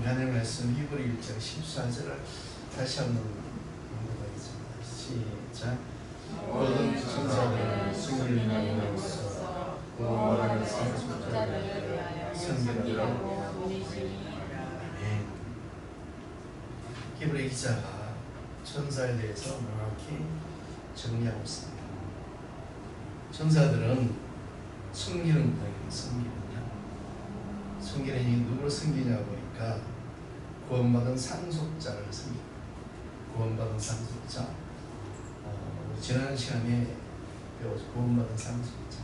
하나님의 말씀 히브리 1장 14절을 다시 한번 읽어보겠습니다. 시작. 모든 천사들은 승리를 인하여서 구원을 상속자들을 위하여 섬기라고 분이시니. 아멘. 히브리 기자가 천사에 대해서 명확히 정리하고 있습니다. 천사들은 섬기는 거예요. 섬기는 이 누구를 섬기냐 보니까 구원받은 상속자를 섬깁니다. 구원받은 상속자. 지난 시간에 배웠죠. 구원받은 상속자.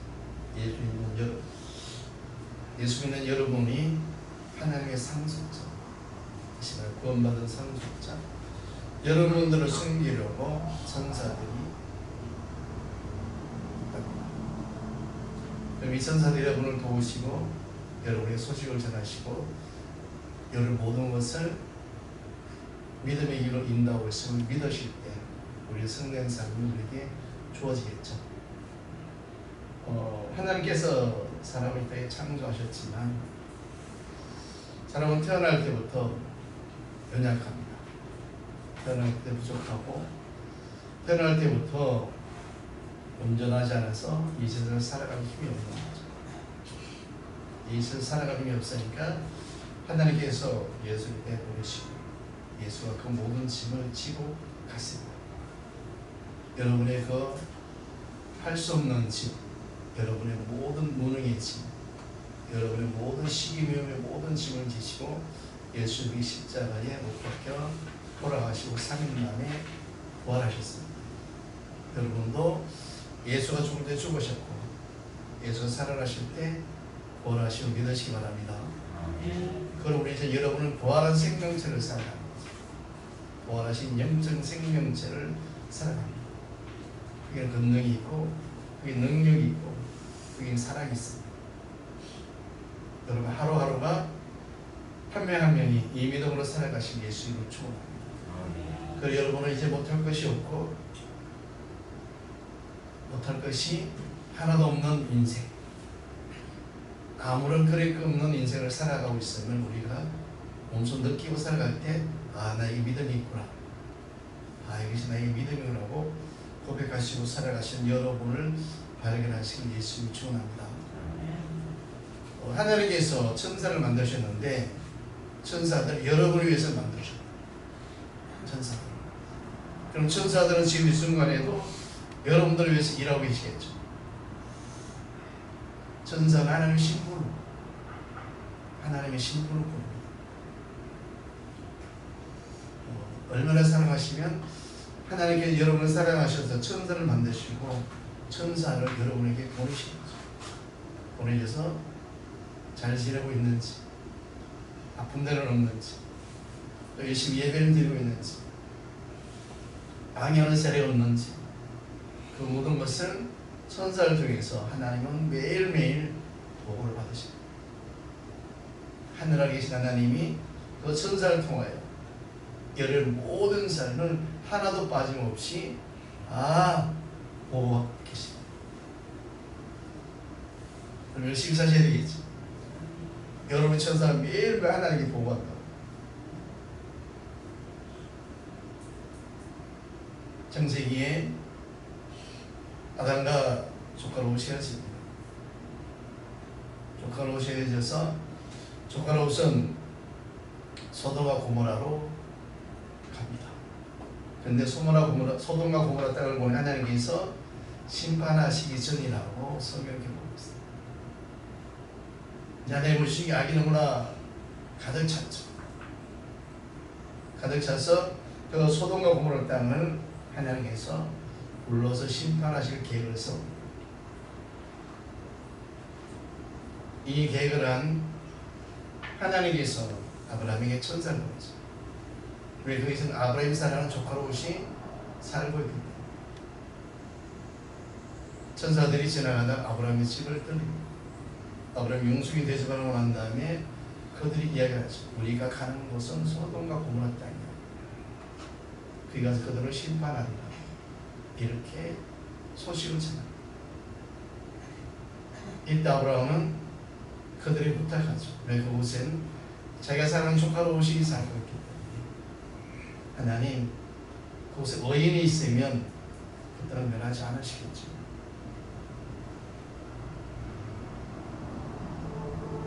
예수 믿는 여러분이 하나님의 상속자. 구원받은 상속자. 여러분들을 섬기려고 천사들이 그럼 이 천사들이 여러분을 도우시고 여러분의 소식을 전하시고 여러분 모든 것을 믿음의 길로 인도하고 있음을 믿으실 때 우리 성령 삶이 우리에게 주어지겠죠. 하나님께서 사람을 이 땅에 창조하셨지만 사람은 태어날 때부터 연약합니다. 태어날 때 부족하고 태어날 때부터 온전하지 않아서 이 세상을 살아갈 힘이 없는 거죠. 이 세상을 살아갈 힘이 없으니까 하나님께서 예수를 내보내시고 예수가 그 모든 짐을 지고 갔습니다. 여러분의 그 할 수 없는 짐, 여러분의 모든 무능의 짐, 여러분의 모든 시기명의 모든 짐을 지시고 예수님이 십자가에 못 박혀 돌아가시고 3일 만에 부활하셨습니다. 여러분도 예수가 죽을 때 죽으셨고 예수가 살아나실 때 부활하심을 믿으시기 바랍니다. 그럼 우리 이제 여러분은 부활한 생명체를 살아갑니다. 부활하신 영적 생명체를 살아갑니다. 그게 권능이 있고 그게 능력이 있고 그게 사랑이 있습니다. 여러분 하루하루가 한 명 한 명이 이 믿음으로 살아가신 예수님을 축원합니다. 그리고 여러분은 이제 못할 것이 없고 못할 것이 하나도 없는 인생, 아무런 그릇 없는 인생을 살아가고 있으면 우리가 몸소 느끼고 살아갈 때 나에게 믿음이 있구나, 이것이 나에게 믿음이라고 고백하시고 살아가신 여러분을 발견하시길 예수님 축원합니다. 하나님께서 천사를 만드셨는데 천사들 여러분을 위해서 만드셨다. 천사들. 그럼 천사들은 지금 이 순간에도 여러분들을 위해서 일하고 계시겠죠. 천사는 하나님의 신분으로, 하나님의 신분을 봅니다. 얼마나 사랑하시면 하나님께서 여러분을 사랑하셔서 천사를 만드시고 천사를 여러분에게 보내시는 거죠. 보내셔서 잘 지내고 있는지, 아픈 데는 없는지, 또 열심히 예배를 드리고 있는지, 방해하는 사례가 없는지, 그 모든 것을 천사를 통해서 하나님은 매일매일 보고를 받으십니다. 하늘에 계신 하나님이 그 천사를 통하여 열의 모든 삶을 하나도 빠짐없이 보고받고 계십니다. 그럼 열심히 사셔야 되겠지. 여러분 천사는 매일매일 하나님께 보고받는다. 창세기에 아담과 조카 롯이 헤어집니다. 조카 롯이 헤어져서 조카 롯은 소돔과 고모라로 갑니다. 그런데 소돔과 고모라 땅을 보니 하나님께서 심판하시기 전이라고 성경에 보고 있습니다. 하나님 보시기에 악이 너무나 가득 찼죠. 가득 차서 그 소돔과 고모라 땅을 하나님께서 불러서 심판하실 계획을 세웁니다. 이 계획을 한 하나님께서 아브라함에게 천사를 보내죠. 왜 거기서는 아브라함이 사랑하는 조카 롯이 살고 있기 때문에. 천사들이 지나가다 아브라함의 집을 떠납니다. 아브라함이 용숙이 대접하고 난 다음에 그들이 이야기하죠. 우리가 가는 곳은 소돔과 고모라 땅이다. 그가 가서 그들을 심판한다. 이렇게 소식을 전합니다. 이때 아브라함은 그들이 부탁하죠. 왜 그곳엔 자기가 사랑하는 조카로 오시기 살고 있기 때문에 하나님 그곳에 의인이 있으면 그 땅을 멸하지 않으시겠죠.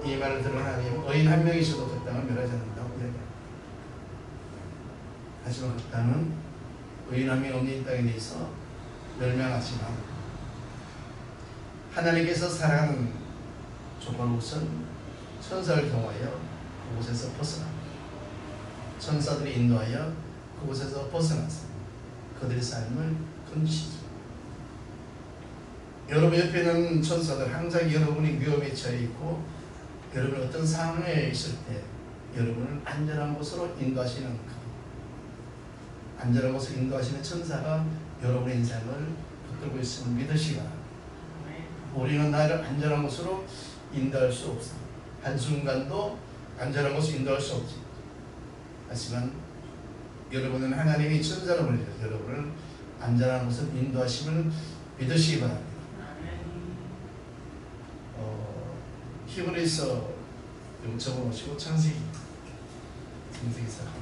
이 말을 들은 하나님 의인 한 명이 있어도 그 땅을 멸하지 않는다고 이야기합니다. 하지만 그 땅은 의인 한 명 없는 이 땅에 대해서 멸망하지만 하나님께서 사랑하는 조건으로선 천사를 통하여 그곳에서 벗어납니다. 천사들이 인도하여 그곳에서 벗어나서 그들의 삶을 건지시죠. 여러분 옆에 있는 천사들 항상 여러분이 위험에 처해 있고 여러분 어떤 상황에 있을 때 여러분을 안전한 곳으로 인도하시는 그 안전한 곳으로 인도하시는 천사가 여러분의 인생을 붙들고 있음을 믿으시기 바랍니다. 우리는 나를 안전한 곳으로 인도할 수 없어. 한순간도 안전한 곳으로 인도할 수 없지. 하지만 여러분은 하나님이 천사를 보내셔서 여러분을 안전한 곳으로 인도하심을 믿으시기 바랍니다. 히브리서 좀 적어놓으시고 창세기 시작합니다.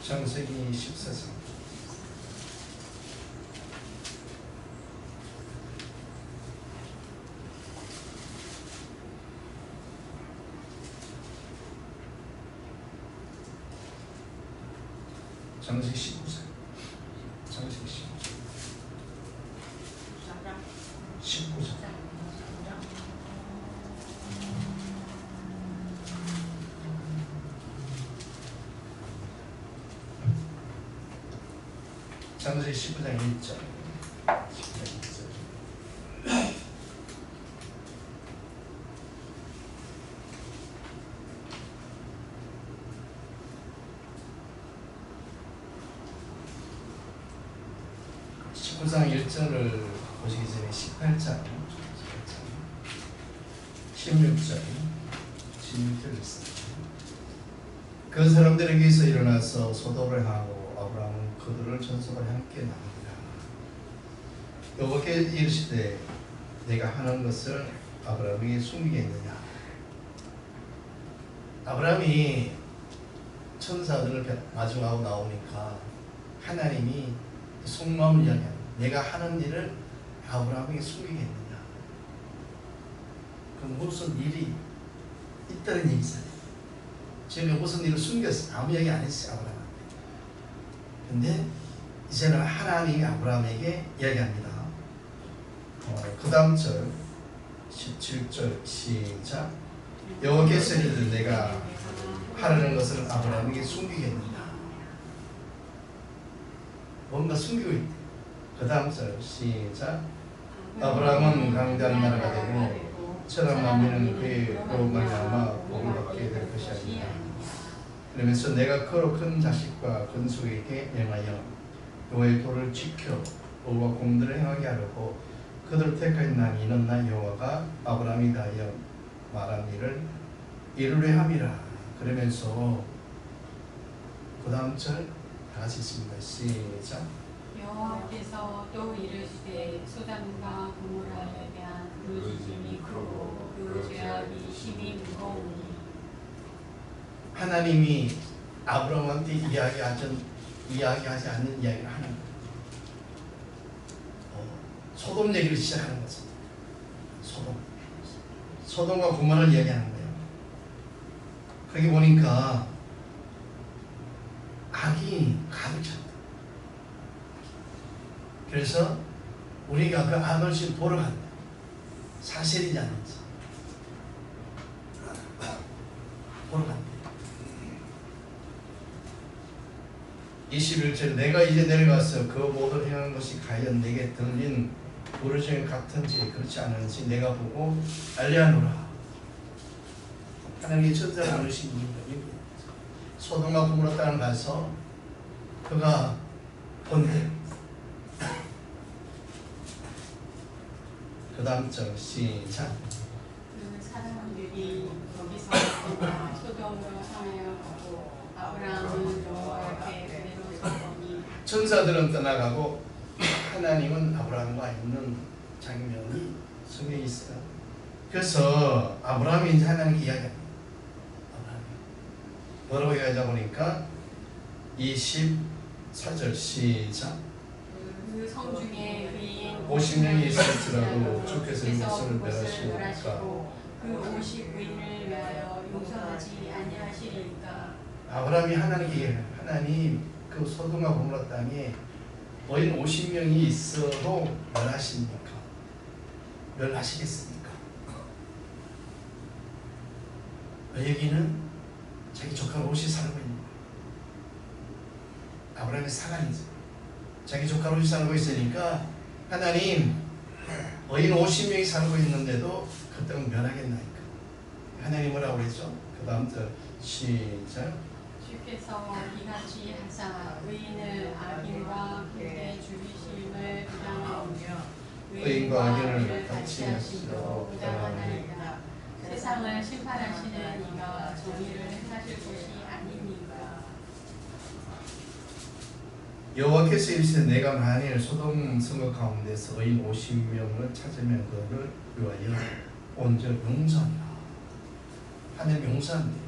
창세기 14장 창세기 19장 창세기 19장 창세기 19장 1절 구상 1절을 보시기 전에 18장 16절 있습니다. 그 사람들에게서 일어나서 소돔을 향하고 아브라함은 그들을 전속을 함께 나누니라. 여호와께 이르시되 내가 하는 것을 아브라함에게 숨기겠느냐. 아브라함이 천사들을 마주하고 나오니까 하나님이 속마음을 이야기합니다. 내가 하는 일을 아브라함에게 숨기겠느냐. 그럼 무슨 일이 있다는 얘기잖아요. 지금 무슨 일을 숨겼어요. 아무 얘기 안 했어요. 아브라함한테. 근데 이제는 하나님이 아브라함에게 이야기합니다. 그 다음 절 17절 시작. 여호와께서 이르되 내가 하려는 것을 아브라함에게 숨기겠느냐. 뭔가 숨기고 있대. 그 다음 절 시작. 아브라함은 강대한 나라가 되고 천한 만민은 그로 말미암아 복을 받게 될 것이 아니냐. 그러면서 내가 그로 큰 자식과 건축에게 명하여 여호와의 도를 지켜 의와 공들을 행하게 하려고 그들을 택하여 난 이는 나 여호와가 아브라함이 다하여 말한 일을 이루려 함이라. 그러면서 그 다음 절 다 같이 있습니다. 시작. 여호와께서 또 이르시되 소돔과 고모라에 대한 그 죄이 크고 그 죄악이 심히 무거우니. 하나님이 아브라함한테 이야기하지 않는 이야기를 하는 거예요. 소돔 얘기를 시작하는 거죠. 소돔과 고모라를 이야기하는 거예요. 거기 보니까 악이 가득 찼다. 그래서 우리가 그 악을 지금 보러 간다. 사실이지 않는지 보러 간다. 21절 내가 이제 내려가서 그 모든 행한 것이 과연 내게 들린 부르짖음 같은지 그렇지 않은지 내가 보고 알리하노라. 하나님의 천사를 부르신 이유가 소돔과 고모라 땅을 가서 그가 본대. 그 다음 절 시작. 그 사람들이 거기서 소돔으로 향하여 가고 아브라함은 여호와께 그대로 서더니 천사들은 떠나가고 하나님은 아브라함과 있는 장면이 성경에 있어요. 그래서 아브라함이 이제 하나님께 이야기합니다. 아브라함이 뭐라고 이야기하자 보니까 24절 시작. 그 성 중에 의인 50명이 있을지라도 주께서 주께서 이것을 그것을 멸하시니까 멸하시고 그 50의인을 위하여 용서하지 아니하시리까. 아브라함이 하나님께 얘기해요. 하나님 그 소돔과 고모라 땅에 어인 50명이 있어도 멸하십니까? 멸하시겠습니까? 여기는 자기 조카 롯이 살고 있는 거예요. 아브라함의 사관이죠. 자기 조카 롯이 살고 있으니까 하나님 어인 50명이 살고 있는데도 그 땅은 멸하겠나이까. 하나님 뭐라고 그랬죠? 그 다음 절 시작. 주께서 이같이 하사 의인을 악인과 그의 죽이심을 부당하오며 의인과 악인을 같이 하심도 하시도록 부당하나이다. 세상을 심판하시는 이가 정의를 행하실 것이 아니니까. 여호와께서 이르시되 내가 만일 소돔 성읍 가운데서 의인 50명을 찾으면 그를 위하여 온전 용서한다. 하나님 용서한대.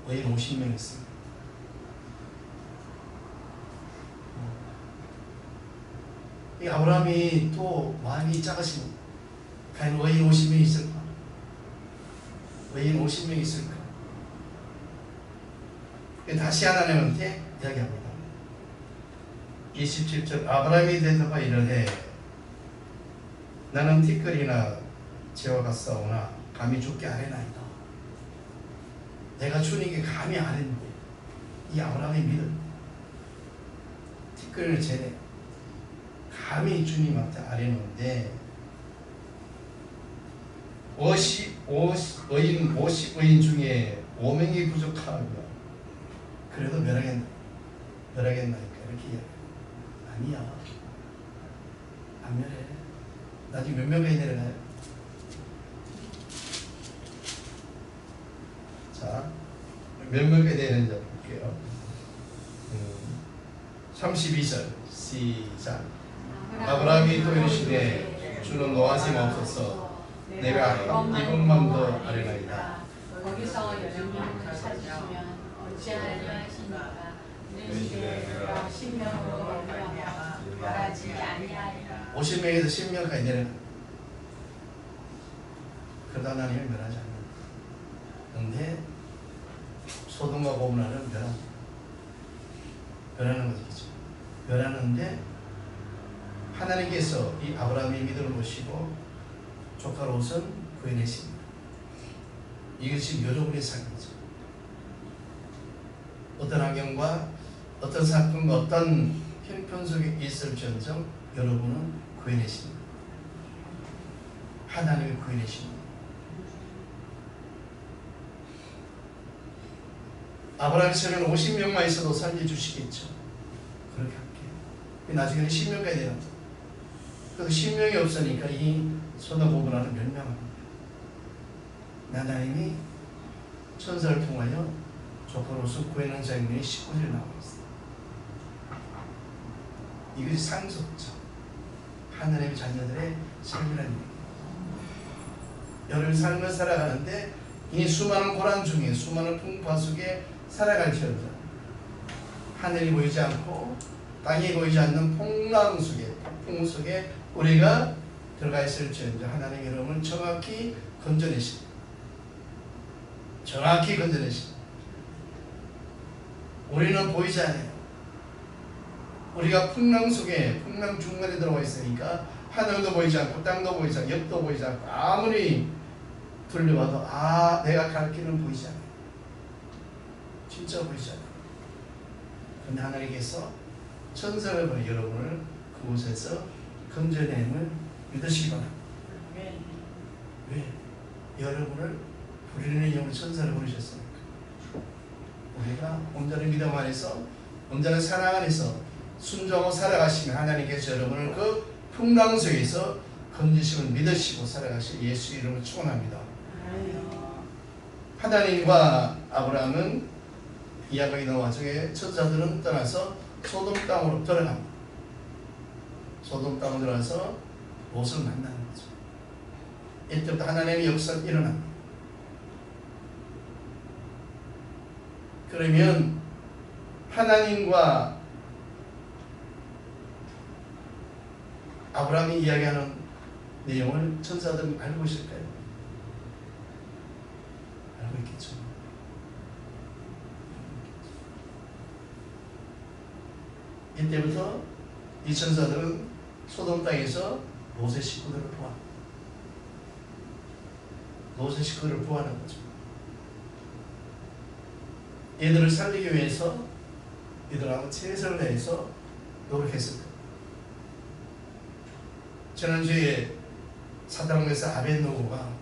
의인 50명 있습니다. 이 아브라함이 또 마음이 작으신 과연 의인 50명 있을까? 의인 50명 있을까? 다시 하나님한테 이야기합니다. 27절 아브라함이 대답하여 이르되 나는 티끌이나 재와 같사오나 감히 죽게 아뢰나이다. 내가 주님께 감히 아뢰는데 이 아브라함의 믿음 티끌을 재네 감히 주님한테 아뢰는데 의인 50의인 중에 5명이 부족하면 그래도 멸하겠나이까 이렇게 이야기해요. 아니야. 안 멸해. 나중에 몇 명까지 내려가요? 자, 몇 명까지 내려가는지 볼게요. 32절 시작. 아브라함이 또 이르시되 주는 노하심 없어서 내가 이것만 더 아뢰나이다. 거기서 10명을 찾으시면 어찌하리 하시니까. 이르시되 내가 10명으로 넘겨가 말하지 아니하리라. 50명에서 10명까지 내려가. 그러다 하나님을 멸하지 않는다. 그런데 소돔과 고모라는 멸하는 거죠. 멸하는데 하나님께서 이 아브라함의 믿음을 보시고 조카 롯은 구해내십니다. 이것이 여러분의 삶이죠. 어떤 환경과 어떤 사건과 어떤 형편 속에 있을지언정 여러분은 구해내십니다. 하나님이 구해내십니다. 아브라함처럼 50명만 있어도 살려주시겠죠. 그렇게 할게요. 나중에는 10명까지 되는 거예요. 그 10명이 없으니까 이 소돔 고모라는 멸망합니다. 하나님이 천사를 통하여 조카로서 구해낸 장면이 19절에 나와 있습니다. 이것이 상속자 하나님의 자녀들의 삶이라는 얘기입니다. 여러분 삶을 살아가는데 이 수많은 고난 중에 수많은 풍파 속에 살아갈지어다 하늘이 보이지 않고 땅이 보이지 않는 풍랑 속에 폭풍 속에 우리가 들어가 있을지언정 하나님의 이름을 정확히 건져내십니다. 정확히 건져내십니다. 우리는 보이지 않아요. 우리가 풍랑 속에 풍랑 중간에 들어와 있으니까 하늘도 보이지 않고 땅도 보이지 않고 옆도 보이지 않고 아무리 둘러봐도 내가 갈 길은 보이지 않아요. 진짜 보이지 않아요. 그런데 하나님께서 천사를 보내 여러분을 그곳에서 건져냄을 믿으시기 바랍니다. 왜? 여러분을 부르는 영으로 천사를 보내셨습니까? 우리가 온전한 믿음 안에서 온전한 사랑 안에서 순종하고 살아가시면 하나님께서 여러분을 그 풍랑 속에서 건지심을 믿으시고 살아가실 예수 이름으로 축원합니다. 하나님과 아브라함은 이야기가 있는 와중에 천사들은 떠나서 소돔 땅으로 들어갑니다. 소돔 땅으로 들어가서 롯을 만나는 거죠. 이때부터 하나님의 역사가 일어납니다. 그러면 하나님과 아브라함이 이야기하는 내용을 천사들은 알고 있을까요? 알고 있겠죠. 이때부터 이 천사들은 소돔 땅에서 롯의 식구들을 보아 롯의 식구들을 보호하는 거죠. 얘들을 살리기 위해서 이들하고 최선을 다해서 노력했을 거예요. 지난주에 사드락메사 아벳노고가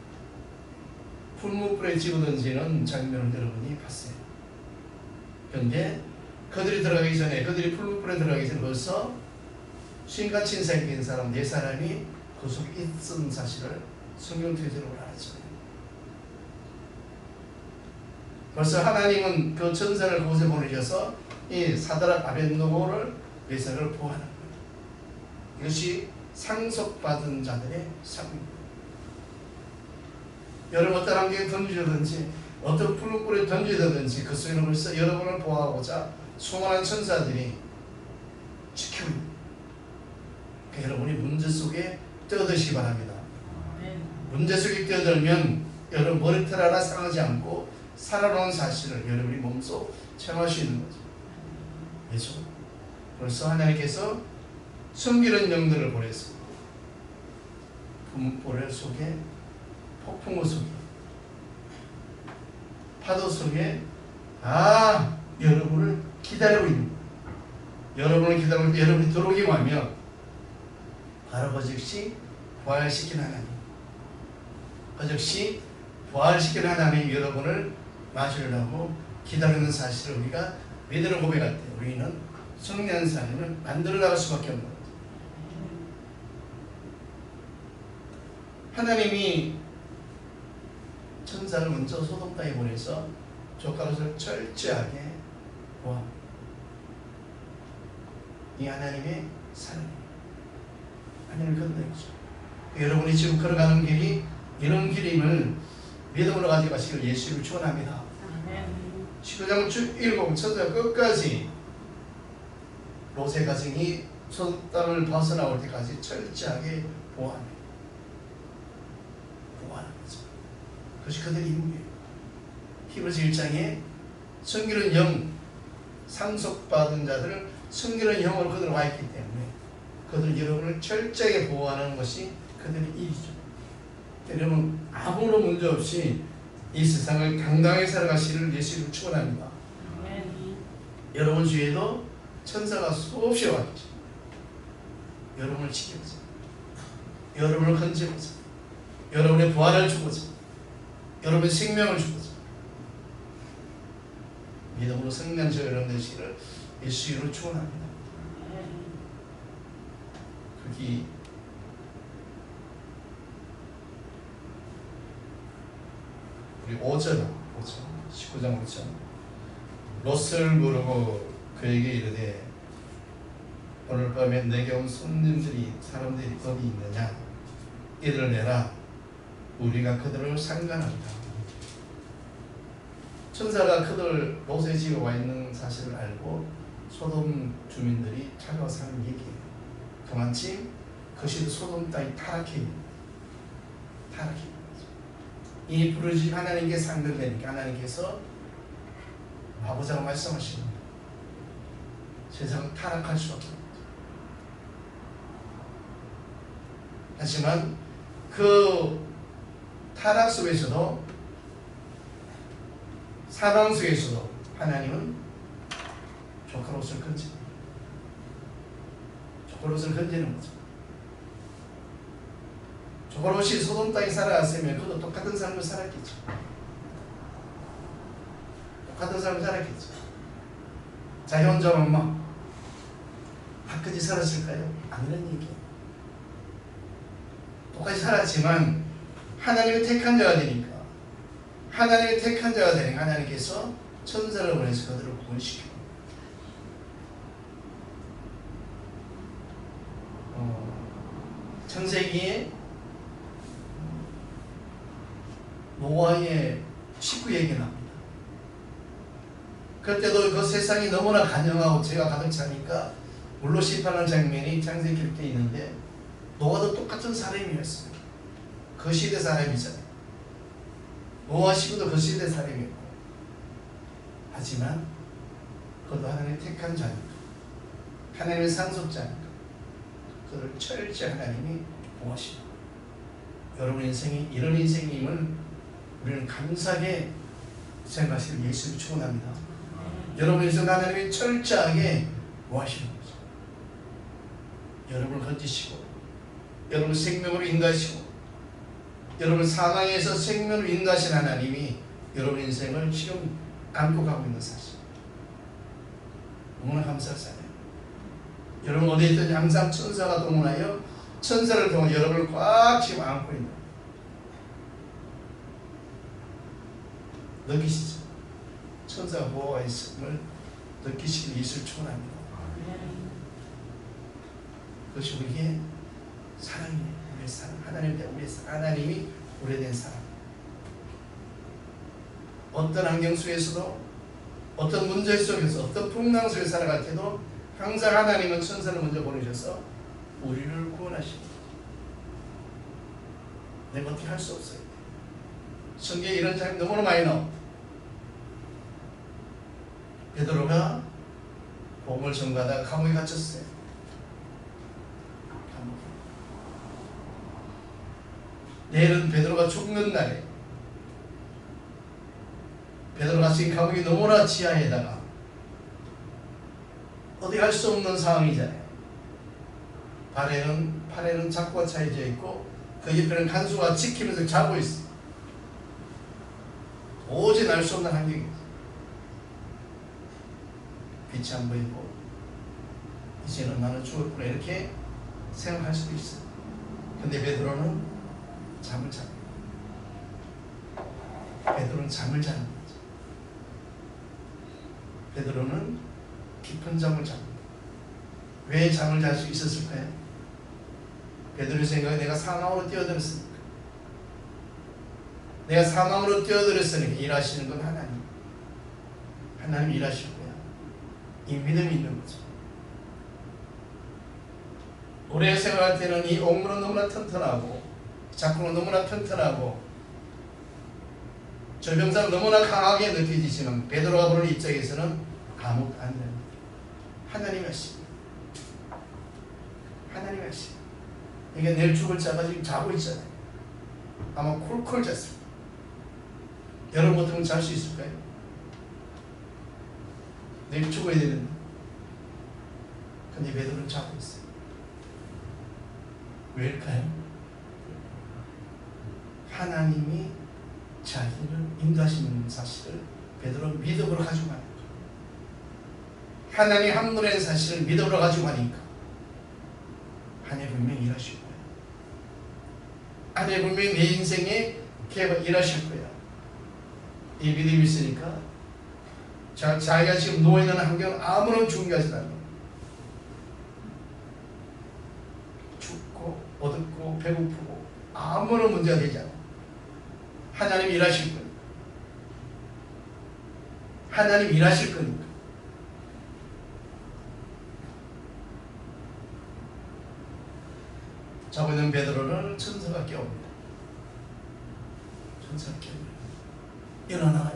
풀무불에 집어던지는 장면을 여러분이 봤어요. 그런데 그들이 들어가기 전에, 그들이 풀무불에 들어가기 전에 벌써 신같이 생긴 사람 4사람이 그 속에 있은 사실을 성경 표제로 알았잖아요. 벌써 하나님은 그 천사를 그곳에 보내셔서 이 사드락 아벳노고를 메사를 보호하는 거예요. 이것이 상속받은 자들의 삶입니다. 여러분 어떤 환경에 던지든지 어떤 풀무불에 던지든지 그 속에는 벌써 여러분을 보호하고자 수많은 천사들이 지키고 있습니다. 그러니까 여러분이 문제 속에 뛰어드시기 바랍니다. 문제 속에 뛰어들면 여러분 머리털 하나 상하지 않고 살아나온 사실을 여러분이 몸소 체험할 수 있는 거죠. 그렇죠? 벌써 하나님께서 숨기는 영들을 보내서 분포를 속에 폭풍우 속에 파도 속에 여러분을 기다리고 있는 거예요. 여러분을 기다리고 있는데 여러분이 들어오기만 하면 바로 그 즉시 부활시키는 하나님, 그 즉시 부활시키는 하나님이 여러분을 맞으려고 기다리는 사실을 우리가 믿음으로 고백할 때 우리는 승리하는 삶을 만들어 나갈 수밖에 없는 거죠. 하나님이 천사를 먼저 소돔 땅에 보내서 족가롯을 철저하게 보호합니다. 이 하나님의 사랑입니다. 하나님을 건너야죠. 여러분이 지금 걸어가는 길이 이런 길임을 믿음으로 가지고 가시길 예수님을 축원합니다. 19장 7 천사 끝까지 롯의 가정이 소돔 땅을 벗어나올 때까지 철저하게 보호합니다. 보호하는 거죠. 그것이 그들의 임무예요. 히브리서 1장에 섬기는 영, 상속받은 자들을 섬기는 영으로 그들은 와 있기 때문에 그들은 여러분을 철저하게 보호하는 것이 그들의 일이죠. 여러분 아무런 문제 없이 이 세상을 당당하게 살아가시를 예수님을 축원합니다. 여러분 주위에도 천사가 수없이 왔죠. 여러분을 지키고자, 여러분을 건지고자, 여러분의 부활을 주고자, 여러분의 생명을 주고자 믿음으로 승리한 저 여러분 되시기를 예수 이름으로 축원합니다. 거기 우리 5절 19장 5절 롯을 부르고 그에게 이르되 오늘 밤에 내게 온 손님들이 사람들이 어디 있느냐 이들을 내라 우리가 그들을 상관한다. 천사가 그들 롯의 집에 와 있는 사실을 알고 소돔 주민들이 찾아와서 하는 얘기예요. 그만치 그것이 소돔 땅이 타락해 이 부르짖음 하나님께 상대되니까 하나님께서 아버지가 말씀하시는 세상은 타락할 수밖에 없다. 하지만 그 타락 속에서도 사망 속에서도 하나님은 족가롯을 건집니다. 족가롯을 건지는 거죠. 족가롯이 소돔 땅에 살아갔으면 그도 똑같은 삶을 살았겠죠. 똑같은 삶을 살았겠죠. 자기 혼자만 막 끝까지 살았을까요? 아니란 얘기예요. 똑같이 살았지만 하나님의 택한 자가 되니까 하나님께서 천사를 보내서 그들을 구원시키고 창세기에 노아의 식구 얘기 나옵니다. 그때도 그 세상이 너무나 간영하고 죄가 가득 차니까 물로 심판하는 장면이 창세기 이렇게 있는데 노아도 똑같은 사람이었어요. 그 시대 사람이잖아요. 노아 식구도 그 시대 사람이었고 하지만 그도 하나님의 택한 자니까 하나님의 상속자니까 그를 철저히 하나님이 보호하십니다. 여러분 인생이 이런 인생임을 우리는 감사하게 생각하시길 예수를 축원합니다. 여러분 인생 하나님이 철저하게 보호하시는 거죠. 여러분을 건지시고 여러분 생명으로 인도하시고 여러분 사망에서 생명으로 인도하신 하나님이 여러분 인생을 지금 안고 가고 있는 사실 너무나 감사하잖아요. 여러분 어디에 있든지 항상 천사가 동원하여 천사를 통해 여러분을 꽉 지금 안고 있는 느끼시죠? 천사가 보호가 있음을 느끼시길 예수를 축원합니다. 그것이 우리의 사랑이에요. 우리의 사랑. 하나님 때 우리의 사랑. 하나님이 오래된 사랑. 어떤 환경 속에서도 어떤 문제 속에서 어떤 풍랑 속에 살아갈 때도 항상 하나님은 천사를 먼저 보내셔서 우리를 구원하십니다. 내가 어떻게 할 수 없어요. 성경에 이런 장면 너무나 많이 나옵니다. 베드로가 복음을 전가하다가 감옥에 갇혔어요. 내일은 베드로가 죽는 날에 베드로가 지금 감옥이 너무나 지하에다가 어디 갈 수 없는 상황이잖아요. 팔에는 자꾸가 차여져 있고 그 옆에는 간수가 지키면서 자고 있어요. 오직 알 수 없는 환경이에요. 빛이 안 보이고 이제는 나는 죽었구나 이렇게 생각할 수도 있어요. 근데 베드로는 잠을 잡니다. 베드로는 잠을 자는 거죠. 베드로는 깊은 잠을 잡니다. 왜 잠을 잘 수 있었을까요? 베드로의 생각에 내가 사망으로 뛰어들었으니까. 내가 사망으로 뛰어들었으니까 일하시는 건 하나님. 하나님 일하실 거야. 이 믿음이 있는 거죠. 오래 생활할 때는 이 옥문은 너무나 튼튼하고 작품은 너무나 튼튼하고 절병사는 너무나 강하게 느껴지지만 베드로가 보는 입장에서는 아무것도 안 됩니다. 하나님이 하십니다. 하나님이 하십니다. 이게 내일 죽을 자가 지금 자고 있잖아요. 아마 콜콜 잤습니다. 여러분 같으면 잘 수 있을까요? 내일 죽어야 되는데 근데 베드로는 자고 있어요. 왜일까요? 하나님이 자기를 인도하시는 사실을 베드로는 믿음으로 가지고 가니까 하나님 함노라는 사실을 믿음으로 가지고 가니까 하나님 분명히 일하실 거예요. 하나님 분명히 내 인생에 일하실 거예요. 이 믿음이 있으니까 자기가 지금 누워있는 환경은 아무런 중요하지 않아요. 춥고 어둡고 배고프고 아무런 문제가 되지 않아요. 하나님이 일하실 거예요. 하나님이 일하실 거니까. 자고 있는 베드로를 천사가 깨웁니다. 천사가 깨웁니다. 일어나.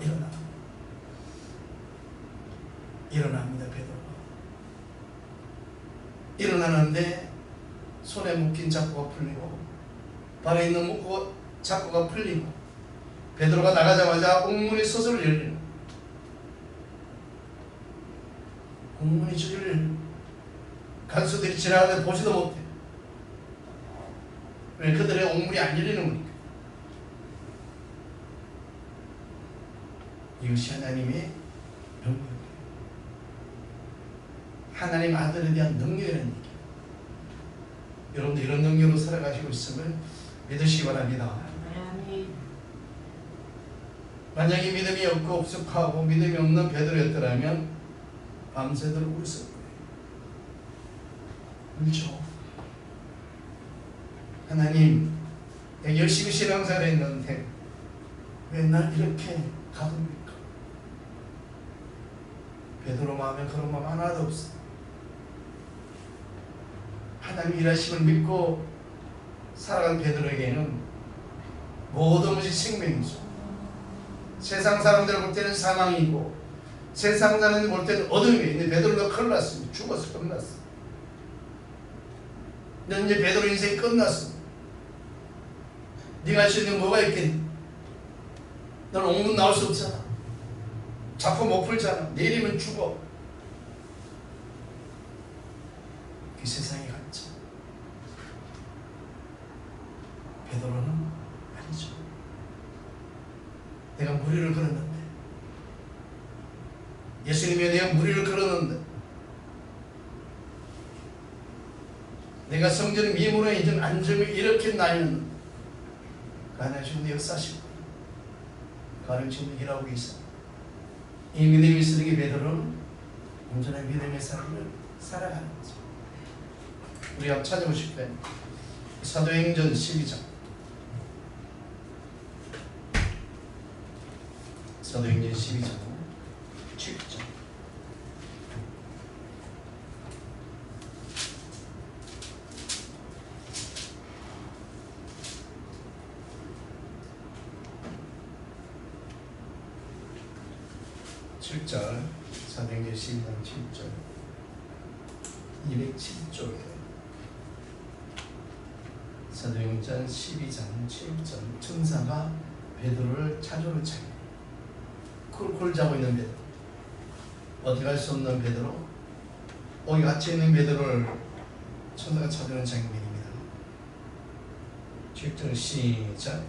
일어납니다. 베드로가 일어나는데 손에 묶인 자꾸가 풀리고 발에 있는 자꾸가 풀리고 베드로가 나가자마자 옥문이 스스로 열리는 옥문이 저기를 간수들이 지나가는데 보지도 못해. 왜? 그들의 옥문이 안 열리는 거니까. 이것이 하나님의 영광이에요. 하나님 아들에 대한 능력이라는 얘기예요. 여러분들 이런 능력으로 살아가시고 있음을 믿으시기 바랍니다. 만약에 믿음이 없고 없숙하고 믿음이 없는 베드로였더라면 밤새도록 울었을 거예요. 울죠. 하나님, 내가 열심히 신앙생활 했는데 왜 날 이렇게 가둡니까? 베드로 마음에 그런 마음 하나도 없어. 하나님 일하심을 믿고 살아간 베드로에게는 모든 것이 생명이죠. 세상 사람들 볼 때는 사망이고 세상 사람들 볼 때는 어둠이 있는데 베드로가 큰일 났습니다. 죽어서 끝났어. 넌 이제 베드로 인생이 끝났어. 네가 할 수 있는 뭐가 있겠니? 넌 옥문 나올 수 없잖아. 작품 못 풀잖아. 내일이면 죽어. 그 세상에 갔죠. 베드로는 아니죠. 내가 무리를 걸었는데, 예수님이 내가 무리를 걸었는데, 내가 성전 미문에 있는 안점이 이렇게 나면 하나님 역사하시고 하나님 지금 일하고 계셔. 이 믿음이 있으니 베드로는 온전한 믿음의 삶을 살아가는 거죠. 우리 한번 찾아보실 거예요. 사도행전 12장. 사도행전 12장 7절. 사도행전 12장 7절 207쪽에 사도행전 12장 7절 천사가 베드로를 찾으러 차요. 쿨쿨 자고 있는 베드로, 어디 갈 수 없는 베드로, 거기 갇혀 있는 베드로를 천사가 찾으는 장면입니다. 7절 시작.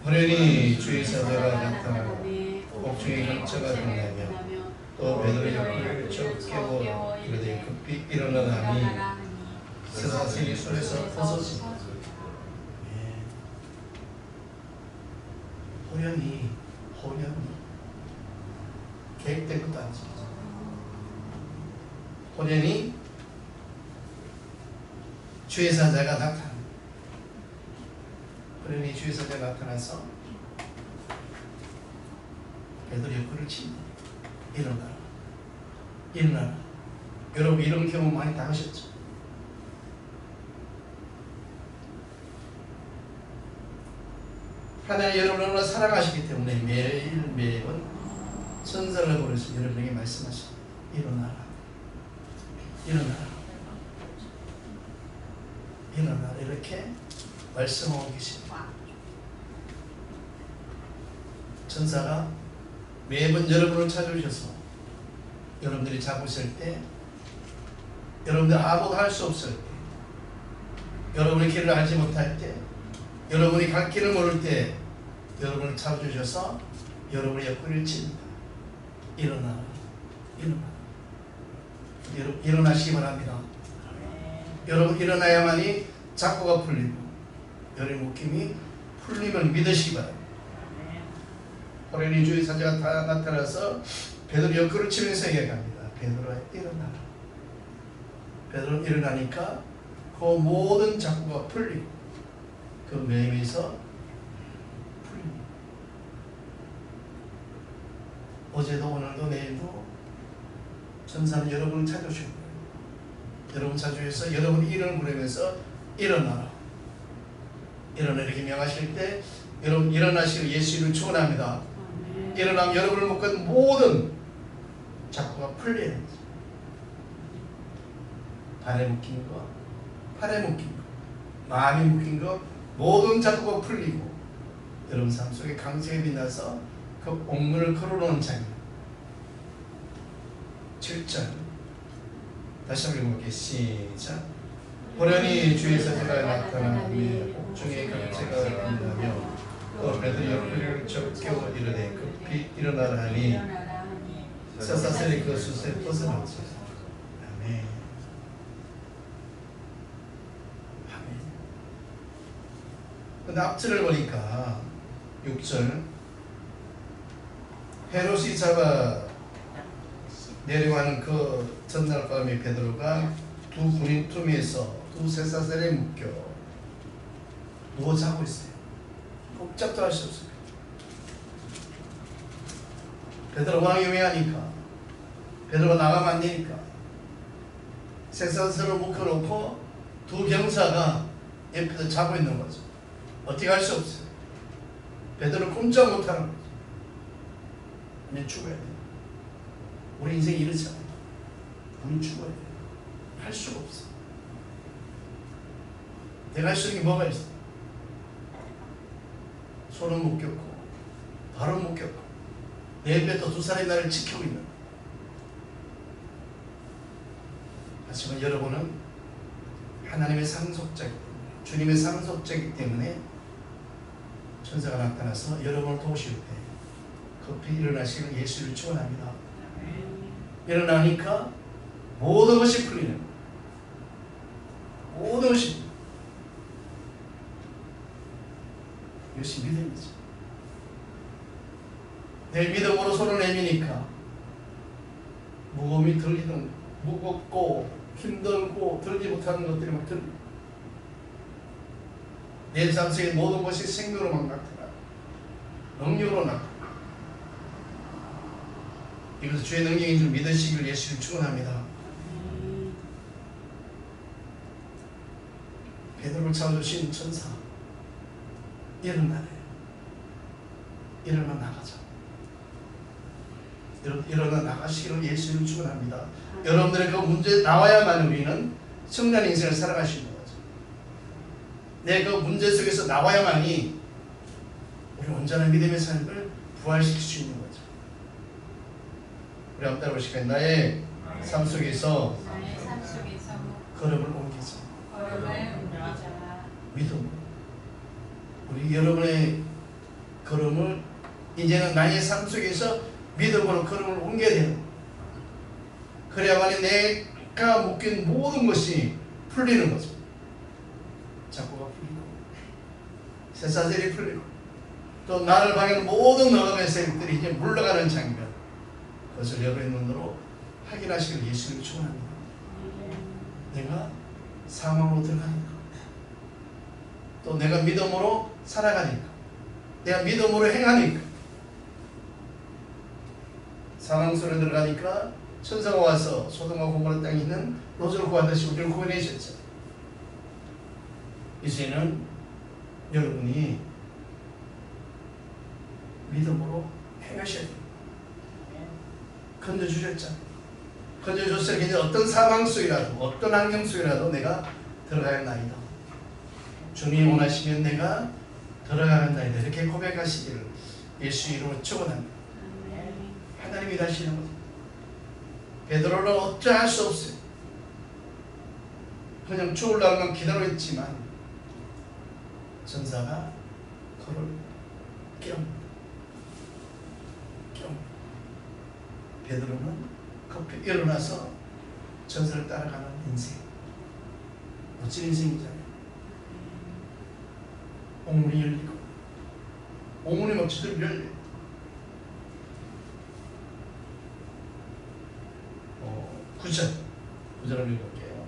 호련히 주의 사자가 나타나고 옥중의 경처가 빛나며 또 베드로의 옆을 쭉 깨워 이르되 급히 일어나라 하니 서서히 술에서 벗어지고. 호련히 계획된 것도 아니죠. 호련히 주의 사자가 나타나. 호련히 주의 사자가 나타나서 베드로 옆구리를 친다. 일어나라. 여러분 이런 경험 많이 당하셨죠? 하나님 여러분을 사랑하시기 때문에 매번 천사를 보내서 여러분에게 말씀하십니다. 일어나라 이렇게 말씀하고 계십니다. 천사가 매번 여러분을 찾아오셔서 여러분들이 잡으실 때, 여러분들 아무도 할 수 없을 때, 여러분의 길을 알지 못할 때, 여러분이 갈 길을 모를 때 여러분을 찾아주셔서 여러분의 옆구리를 칩니다. 일어나라. 여러분 일어나시기 바랍니다. 여러분 일어나야만이 작고가 풀리고 여러분의 묶임이 풀림을 믿으시기 바랍니다. 호련히 주의 사자가 다 나타나서 베드로 옆구리를 치면서 얘기합니다. 베드로야 일어나라. 베드로 일어나니까 그 모든 작고가 풀리고 그 매임에서 풀립니다. 어제도 오늘도 내일도 천사는 여러분을 찾아오실 거예요. 여러분 찾아오셔서 여러분 이름을 부르면서 일어나라. 이렇게 명하실 때 여러분 일어나시고 예수 이름을 축원합니다. 일어나면 여러분을 묶은 모든 작고가 풀리는 거죠. 발에 묶인 거, 팔에 묶인 거, 마음이 묶인 거 모든 작고가 풀리고 여러분 삶 속에 강세에 빛나서 그 옥문을 걸어놓은 장면. 7절 다시 한번 읽어볼게요. 시작. 호련히 주의 사자가 나타나며 옥중에 강세가 빛나며 또 베드로 옆구리를 쭉 깨워 이르되 급히 일어나라 하니 서서히 그 숯에 벗어났죠. 아멘. 근데 앞절을 보니까 6절 헤롯이 잡아 내려가는 그 전날 밤에 베드로가 두 군인 틈에서 두 쇠사슬에 묶여 누워 자고 있어요. 꼼짝도 할 수 없어요. 베드로 왕이 왜 하니까? 베드로가 나가면 안 되니까 쇠사슬을 묶어놓고 두 병사가 옆에서 자고 있는 거죠. 어떻게 할 수 없어요. 베드로 꼼짝 못하는 거죠. 그냥 죽어야 돼요. 우리 인생이 이렇잖아요. 우린 죽어야 돼요. 할 수가 없어. 내가 할 수 있는 게 뭐가 있어? 손은 묶였고 발은 묶였고 내 옆에 또 두 사람이 나를 지키고 있는. 하지만 여러분은 하나님의 상속자이기 때문에, 주님의 상속자이기 때문에 천사가 나타나서 여러분을 도우실 때 급히 일어나시는 예수를 축원합니다. 일어나니까 모든 것이 풀리는 거예요. 모든 것이. 이것이 믿음이죠. 내 믿음으로 손을 내미니까 무거움이 들리는, 무겁고 힘들고 들지 못하는 것들이 막 들려. 내 삶 속의 모든 것이 생명으로 막 나타나, 능력으로 나타나. 이것은 주의 능력인 줄 믿으시길 예수를 축원합니다. 베드로를 찾아주신 천사, 일어나래. 일어나 나가자. 일어나 나가시기를 예수를 축원합니다. 여러분들의 그 문제에 나와야만 우리는 성난 인생을 살아갈 수 있는 거죠. 내 그 문제 속에서 나와야만이 우리 온전한 믿음의 삶을 부활시킬 수 있는 거죠. 우리 한번 따라보실까요? 나의 삶 속에서 걸음을 옮기자. 믿음. 우리 여러분의 걸음을 이제는 나의 삶 속에서 믿음으로 걸음을 옮겨야 돼요. 그래야만이 내가 묶인 모든 것이 풀리는 거죠. 자꾸가 풀리고 쇠사슬이 풀리고 또 나를 방해하는 모든 너감의 세력들이 이제 물러가는 장면, 그것을 여러분의 눈으로 확인하시길 예수를 축원합니다. 내가 사망으로 들어가니까, 또 내가 믿음으로 살아가니까, 내가 믿음으로 행하니까, 사망 속에 들어가니까 천사가 와서 소돔과 고모라 땅에 있는 롯을 구하듯이 우리를 구원해주셨죠. 이제는 여러분이 믿음으로 행하셔야 돼요. 건져주셨잖아요. 건져줬으니 이제 어떤 상황 속이라도, 어떤 환경 속이라도 내가 들어가야나이다. 주님이 원하시면 내가 들어가야나이다. 이렇게 고백하시기를 예수 이름으로 축원합니다. 하나님이 일하시는 거죠. 베드로는 어찌할 수 없어요. 그냥 죽을 날만 기다리고 있지만 천사가 그를 깨웁니다. 베드로는 급히 일어나서 천사를 따라가는 인생. 멋진 인생이잖아요. 옥문이 열리고 옥문이 막 지들이 열려요. 9절을 읽을게요.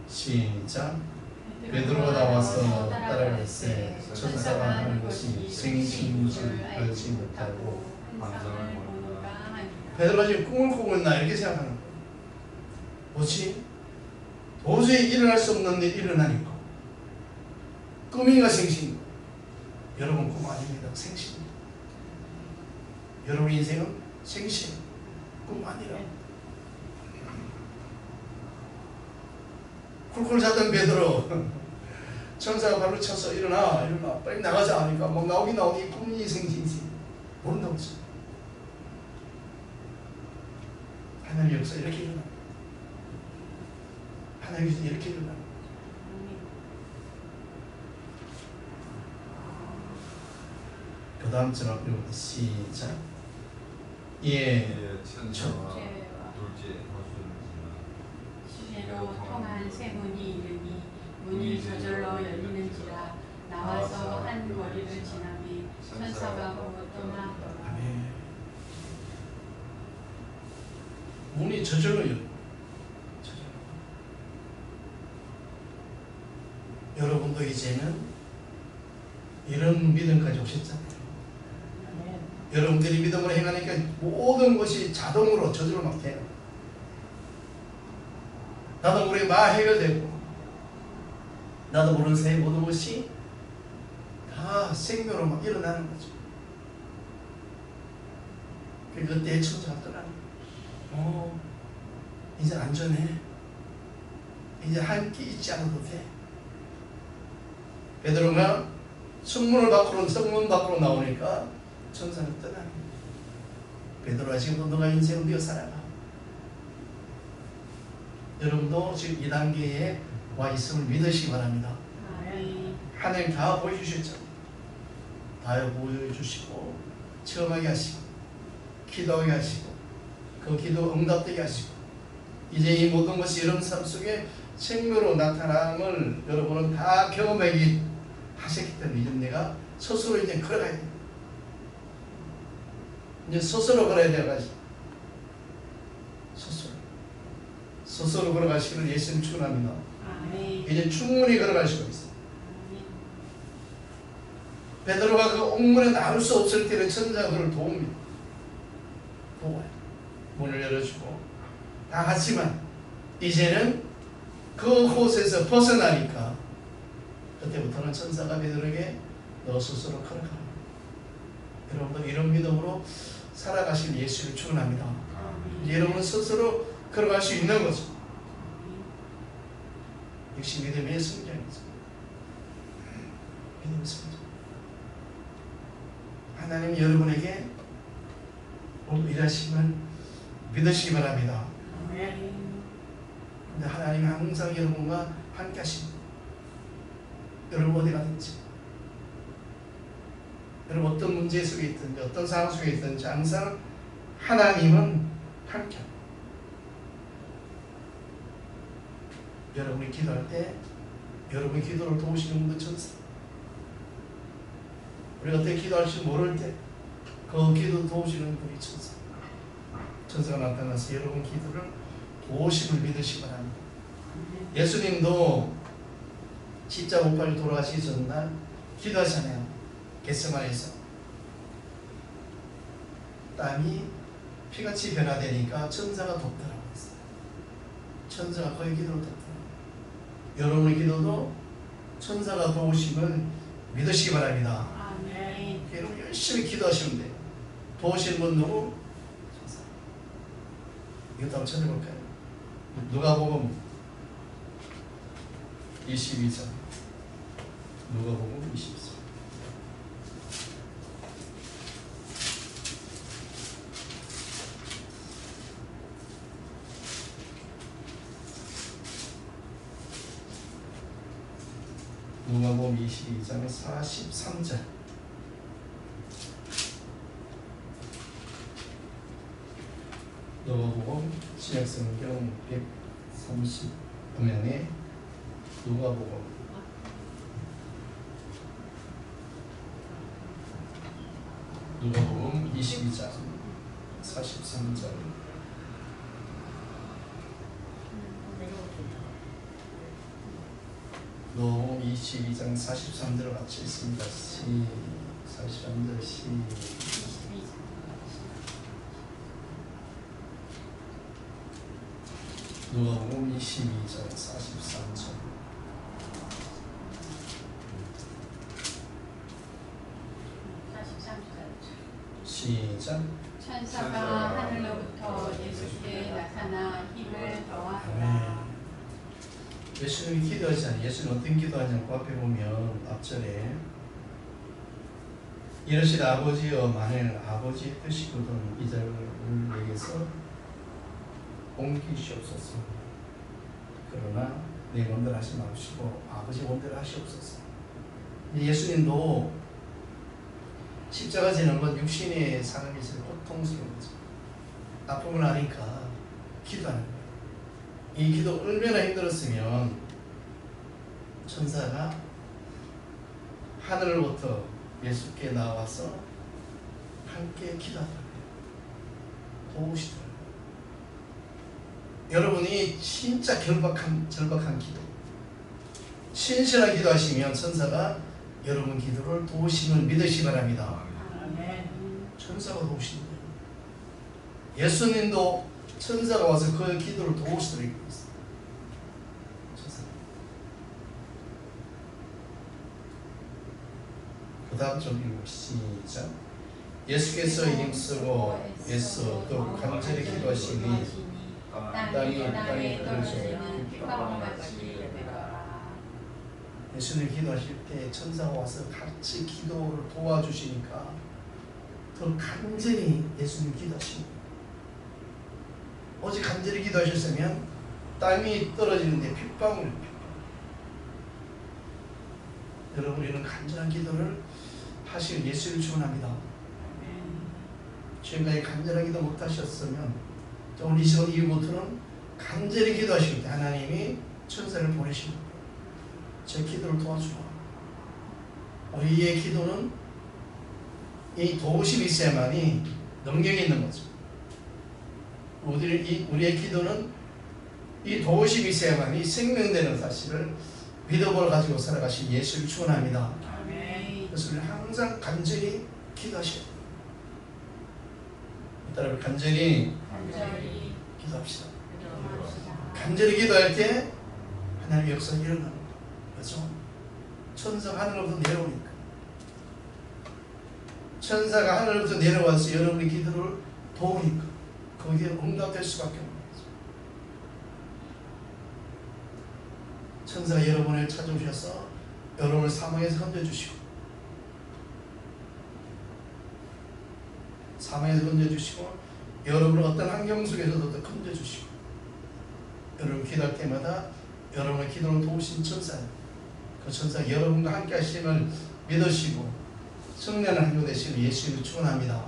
시작. 베드로가 나와서 따라갈새 천사가 하는 것이 생신인 줄 알지 못하고 환상을 보느라. 베드로가 지금 꿈을 꾸고 있나 이렇게 생각하는 거예요. 뭐지? 도저히 일어날 수 없는 일이 일어나니까 꿈인가 생신인가? 여러분 꿈 아닙니다. 생신입니다. 여러분 인생은 생신, 꿈 아니라. 쿨쿨 자던 베드로 천사가 발로 쳐서 일어나 빨리 나가자 하니까 막 나오긴 나오니 꿈이 생신이지 모른다고 했어요. 하나님의 역사 이렇게 일어나. 하나님의 역사 이렇게 일어나. 그 다음 절 앞에 시작. 예, 천사와 둘째 시내로 통한 세 문이 이르니 문이 저절로 열리는지라 나와서 한 거리를 지나니 천사가 보고 떠나더라. 아멘. 문이 저절로 열려. 저절로. 여러분도 이제는 이런 믿음까지 오셨잖아요. 여러분들이 믿음으로 행하니까 모든 것이 자동으로 저절로 막 돼요. 나도 모르게 막 해결되고, 나도 모르는 사이에 모든 것이 다 생명으로 막 일어나는 거죠. 그때 천사가 떠나는 거예요. 이제 안전해. 이제 함께 있지 않아도 돼. 베드로가 성문 밖으로 나오니까 천사가 떠나는 거예요. 베드로가 지금도 너가 인생을 네가 살아가. 여러분도 지금 이 단계에 와 있음을 믿으시기 바랍니다. 하나님 다 보여주셨죠. 다 보여주시고 체험하게 하시고 기도하게 하시고 그 기도 응답되게 하시고 이제 이 모든 것이 여러분 삶 속에 생명으로 나타남을 여러분은 다 경험하기 하셨기 때문에 이제 내가 스스로 이제 걸어가야 돼요. 이제 스스로 걸어야 돼가지고 스스로 걸어가시기를 예수님 축원합니다. 이제 충분히 걸어갈 수가 있어요. 베드로가 그 옥문에 나올 수 없을 때는 천사가 그를 도웁니다. 도와요. 문을 열어주고 다 하지만 이제는 그곳에서 벗어나니까 그때부터는 천사가 베드로에게 너 스스로 걸어가라. 여러분도 이런 믿음으로 살아가실 예수를 축원합니다. 여러분은 스스로 걸어갈 수 있는 거죠. 역시 믿음의 성장이죠. 믿음의 성장. 하나님 여러분에게 오늘 일하시면 믿으시기 바랍니다. 근데 하나님 항상 여러분과 함께 하십니다. 여러분 어디 가든지, 여러분 어떤 문제 속에 있든지 어떤 상황 속에 있든지 항상 하나님은 함께 합니다. 여러분이 기도할 때 여러분의 기도를 도우시는 분도 천사. 우리가 어떻게 기도할지 모를 때 그 기도 도우시는 분이 천사. 천사가 나타나서 여러분 기도를 도우심을 믿으시기 바랍니다. 예수님도 십자가 못 박혀 돌아가시기 전날 기도하잖아요. 겟세마네에서 땀이 피같이 변화되니까 천사가 돕더라고 했어요. 천사가 거의 기도를 돕더라고요. 여러분의 기도도 천사가 도우심을 믿으시기 바랍니다. 여러분 열심히 기도하시면 돼요. 도우시는 분 누구? 천사. 이것도 한번 찾아볼까요? 누가복음 22장. 누가복음 22장. 누가복음 22장 43절. 누가복음 신약성경 130면에 누가복음 22장 43절. 누가복음 22장 43절을 같이 읽습니다. 43절 누가복음 22장 43절. 시작. 천사가 하늘로부터 예수께 나타나 힘을 더하더라. 예수님이 기도하지 않아요. 예수님 어떤 기도하냐고 앞에 보면 앞절에 이르시되 아버지여 만일 아버지의 뜻이거든 이 자를 내게서 옮기시옵소서. 그러나 내 원대로 하지 마시고 아버지 원대로 하시옵소서. 예수님도 십자가 지는 건 육신의 삶이 있어서 고통스러운 거죠. 아픔을 하니까 기도하는 거예요. 이 기도 얼마나 힘들었으면 천사가 하늘로부터 예수께 나와서 함께 기도하더라고요. 도우시더라고요. 여러분이 진짜 절박한 기도, 신실한 기도하시면 천사가 여러분 기도를 도우심을 믿으시기 바랍니다. 천사가 도우신대요. 예수님도 천사가 와서 그 기도를 도우시도록 있습니다. 천사. 그 다음 좀 읽고 시작. 예수께서 힘쓰고 애써 또 간절히 기도하시니 땅에 떨어지는 핏방울같이 되더라. 예수님 기도하실 때 천사가 와서 같이 기도를 도와주시니까 더 간절히 예수님 기도하십니다. 오직 간절히 기도하셨으면 땅이 떨어지는데 핏방울. 여러분 이런 간절한 기도를 하실 예수를 축원합니다. 지금까지 간절한 기도 못하셨으면 오늘 이 시간 이후부터는 간절히 기도하실 때 하나님이 천사를 보내시고 제 기도를 도와주라. 우리의 기도는 이 도우심이 있어야만이 능력이 있는 거죠. 우리의 기도는 이 도우심이 있어야만이 생명되는 사실을 믿음을 가지고 살아가신 예수를 축원합니다. 그래서 우리 항상 간절히 기도하셔야 돼요. 따라 간절히 기도합시다. 간절히 기도할 때 하나님의 역사가 일어나는 거예요. 그렇죠? 천사가 하늘로부터 내려오니까. 천사가 하늘로부터 내려와서 여러분의 기도를 도우니까 거기에 응답될 수밖에 없는 거죠. 천사가 여러분을 찾아오셔서 여러분을 사망에서 건져주시고 사망에서 건져주시고 여러분을 어떤 환경 속에서도 또 건져주시고 여러분 기도할 때마다 여러분의 기도를 도우신 천사예요. 그 천사가 여러분과 함께 하심을 믿으시고 성령을 한교 되시는 예수님을 축원합니다.